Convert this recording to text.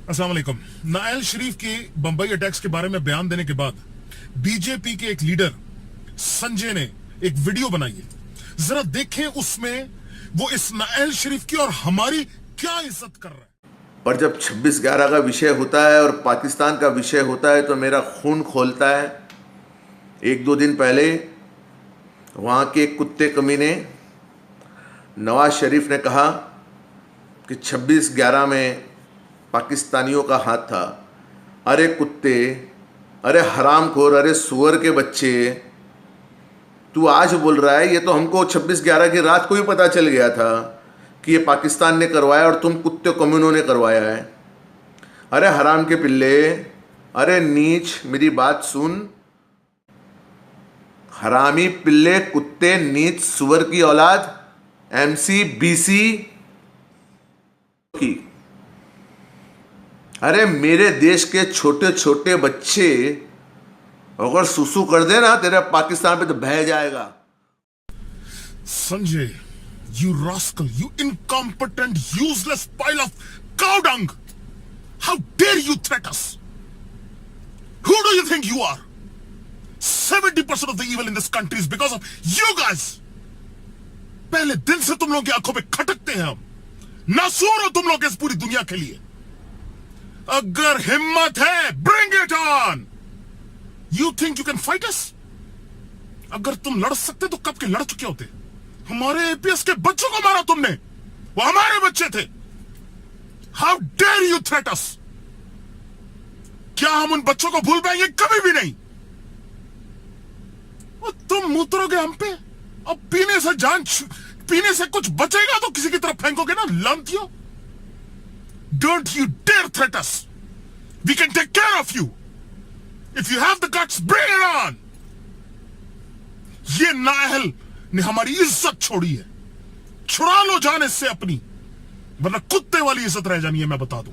अस्सलाम वालेकुम। नायल शरीफ के बंबई अटैक्स के बारे में बयान देने के बाद बीजेपी के एक लीडर संजय ने एक वीडियो बनाई है। जरा देखें उसमें वो इस नायल शरीफ की और हमारी क्या इज्जत कर रहा है। और जब 26/11 का विषय होता है और पाकिस्तान का विषय होता है तो मेरा खून खोलता है। एक दो दिन पहले वहाँ के कुत्ते कमीने नवाज शरीफ ने कहा कि 26/11 में पाकिस्तानियों का हाथ था। अरे कुत्ते, अरे हरामखोर, अरे सुअर के बच्चे, तू आज बोल रहा है? ये तो हमको 26/11 की रात को ही पता चल गया था कि ये पाकिस्तान ने करवाया और तुम कुत्ते कम्युनों ने करवाया है। अरे हराम के पिल्ले, अरे नीच, मेरी बात सुन। हरामी पिल्ले, कुत्ते, नीच, सुअर की औलाद, MC BC की। अरे मेरे देश के छोटे छोटे बच्चे अगर सुसु कर दे ना तेरे पाकिस्तान पे तो बह जाएगा। Sanjay, you rascal, you incompetent, useless pile of cow dung! How dare you threat us? Who do you think you are? 70% of the evil in this country is because of you guys. पहले दिन से तुम लोगों की आंखों पे खटकते हैं हम। नासूर हो तुम लोग इस पूरी दुनिया के लिए। अगर हिम्मत है, bring it on! You think you can fight us? अगर तुम लड़ सकते तो कब के लड़ चुके होते। हमारे APS के बच्चों को मारा तुमने, वो हमारे बच्चे थे। How dare you threat us? क्या हम उन बच्चों को भूल पाएंगे? कभी भी नहीं। और तुम मुतरोगे हम पे और पीने से कुछ बचेगा तो किसी की तरफ फेंकोगे ना, लांतियों। Don't you dare threat us. We can take care of you. If you have the guts, bring it on. ये नाहल ने हमारी इज्जत छोड़ी है। छुड़ा लो जान इससे अपनी, वरना कुत्ते वाली इज्जत रह जानी है, मैं बता दूं।